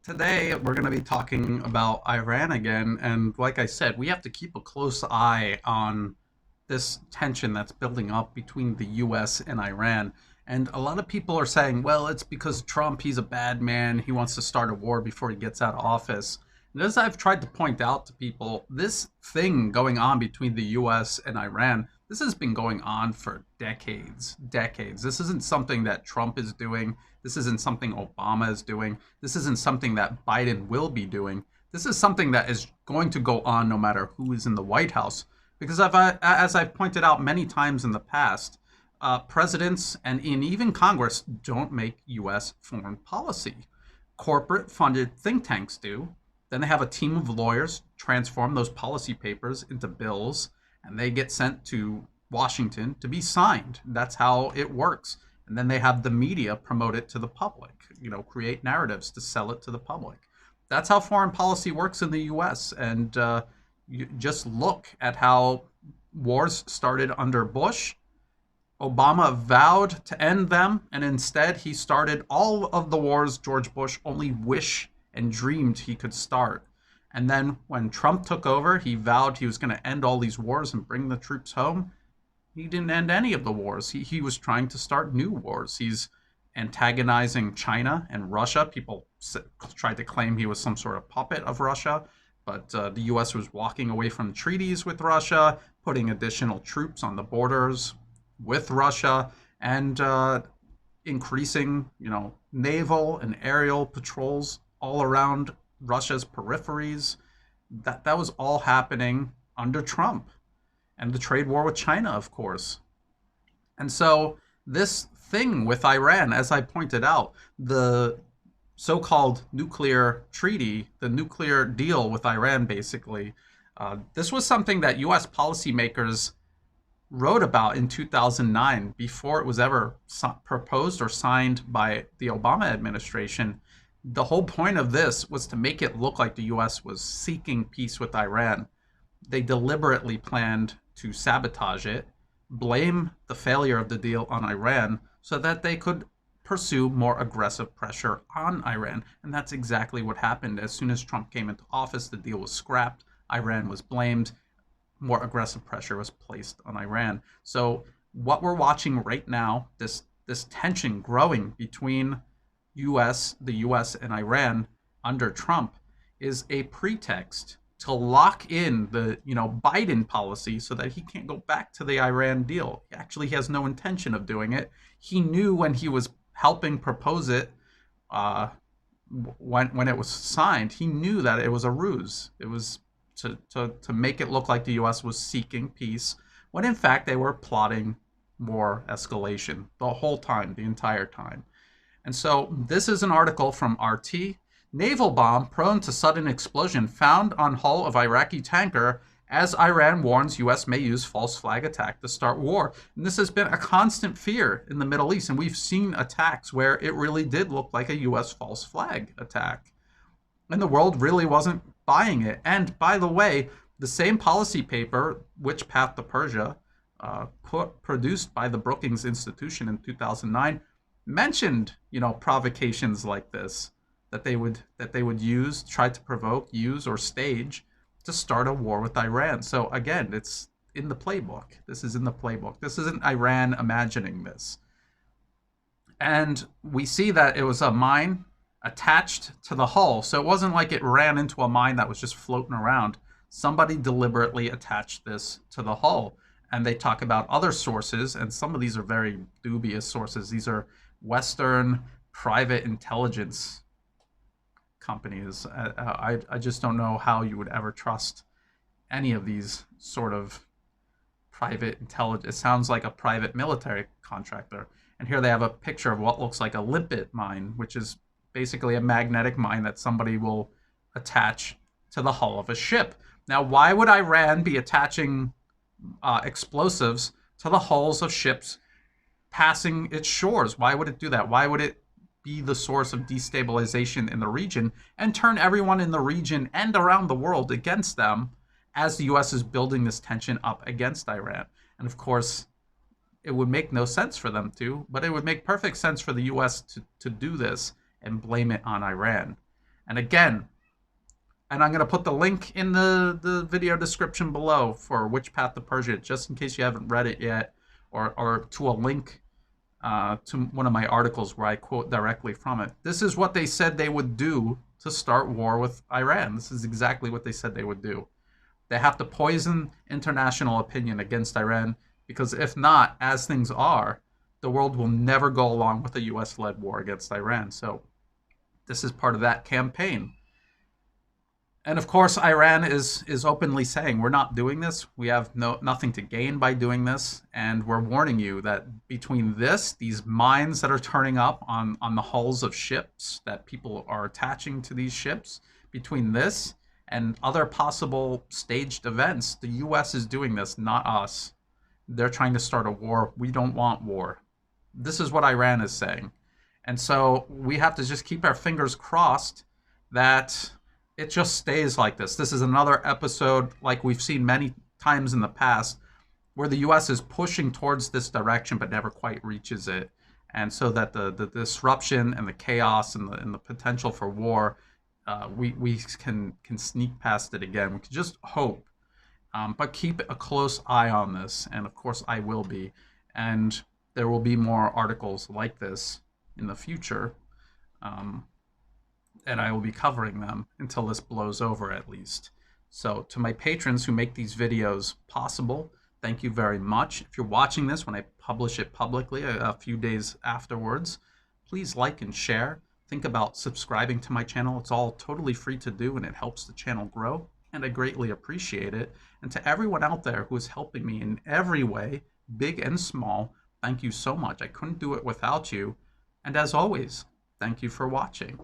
Today, we're going to be talking about Iran again. And like I said, we have to keep a close eye on this tension that's building up between the US and Iran. And a lot of people are saying, well, it's because Trump, he's a bad man. He wants to start a war before he gets out of office. And as I've tried to point out to people, this thing going on between the US and Iran, this has been going on for decades, decades. This isn't something that Trump is doing. This isn't something Obama is doing. This isn't something that Biden will be doing. This is something that is going to go on no matter who is in the White House. Because as I've pointed out many times in the past, presidents and even Congress don't make U.S. foreign policy. Corporate funded think tanks do. Then they have a team of lawyers transform those policy papers into bills, and they get sent to Washington to be signed. That's how it works. And then they have the media promote it to the public, create narratives to sell it to the public. That's how foreign policy works in the US. And you just look at how wars started under Bush. Obama vowed to end them, and instead he started all of the wars George Bush only wished and dreamed he could start. And then when Trump took over, he vowed he was going to end all these wars and bring the troops home. He didn't end any of the wars. He was trying to start new wars. He's antagonizing China and Russia. People tried to claim he was some sort of puppet of Russia, but the U.S. was walking away from treaties with Russia, putting additional troops on the borders with Russia, and increasing, naval and aerial patrols all around Russia's peripheries. That was all happening under Trump, and the trade war with China, of course. And so this thing with Iran, as I pointed out, the so-called nuclear treaty, the nuclear deal with Iran, basically, this was something that U.S. policymakers wrote about in 2009 before it was ever proposed or signed by the Obama administration. The whole point of this was to make it look like the US was seeking peace with Iran. They deliberately planned to sabotage it, blame the failure of the deal on Iran so that they could pursue more aggressive pressure on Iran. And that's exactly what happened. As soon as Trump came into office, the deal was scrapped, Iran was blamed, more aggressive pressure was placed on Iran. So what we're watching right now, this tension growing between the US and Iran under Trump, is a pretext to lock in the Biden policy so that he can't go back to the Iran deal. He actually has no intention of doing it. He knew when he was helping propose it, when it was signed, he knew that it was a ruse. It was to make it look like the US was seeking peace, when in fact they were plotting more escalation the whole time, the entire time. And so this is an article from RT. Naval bomb prone to sudden explosion found on hull of Iraqi tanker as Iran warns US may use false flag attack to start war. And this has been a constant fear in the Middle East. And we've seen attacks where it really did look like a US false flag attack. And the world really wasn't buying it. And by the way, the same policy paper, Which Path to Persia, produced by the Brookings Institution in 2009, mentioned, provocations like this that they would use, try to provoke, use, or stage to start a war with Iran. So again, it's in the playbook. This is in the playbook. This isn't Iran imagining this. And we see that it was a mine attached to the hull. So it wasn't like it ran into a mine that was just floating around. Somebody deliberately attached this to the hull. And they talk about other sources, and some of these are very dubious sources. These are Western private intelligence companies. I just don't know how you would ever trust any of these sort of private intelligence. It sounds like a private military contractor. And here they have a picture of what looks like a limpet mine, which is basically a magnetic mine that somebody will attach to the hull of a ship. Now, why would Iran be attaching explosives to the hulls of ships passing its shores? Why would it do that? Why would it be the source of destabilization in the region and turn everyone in the region and around the world against them as the US is building this tension up against Iran? And of course, it would make no sense for them to, but it would make perfect sense for the US to do this and blame it on Iran. And again, and I'm going to put the link in the video description below for Which Path to Persia, just in case you haven't read it yet, or to a link to one of my articles where I quote directly from it. This is what they said they would do to start war with Iran. This is exactly what they said they would do. They have to poison international opinion against Iran, because if not, as things are, the world will never go along with a US-led war against Iran. So this is part of that campaign. And of course, Iran is openly saying we're not doing this. We have nothing to gain by doing this, and we're warning you that between these mines that are turning up on the hulls of ships that people are attaching to these ships, between this and other possible staged events, the U.S. is doing this, not us. They're trying to start a war. We don't want war. This is what Iran is saying, and so we have to just keep our fingers crossed that it just stays like this. This is another episode, like we've seen many times in the past, where the U.S. is pushing towards this direction but never quite reaches it. And so that the disruption and the chaos and the potential for war, we can sneak past it again. We can just hope, but keep a close eye on this. And of course, I will be. And there will be more articles like this in the future. And I will be covering them until this blows over, at least. So to my patrons who make these videos possible, thank you very much. If you're watching this when I publish it publicly a few days afterwards, please like and share. Think about subscribing to my channel. It's all totally free to do, and it helps the channel grow, and I greatly appreciate it. And to everyone out there who is helping me in every way, big and small, thank you so much. I couldn't do it without you. And as always, thank you for watching.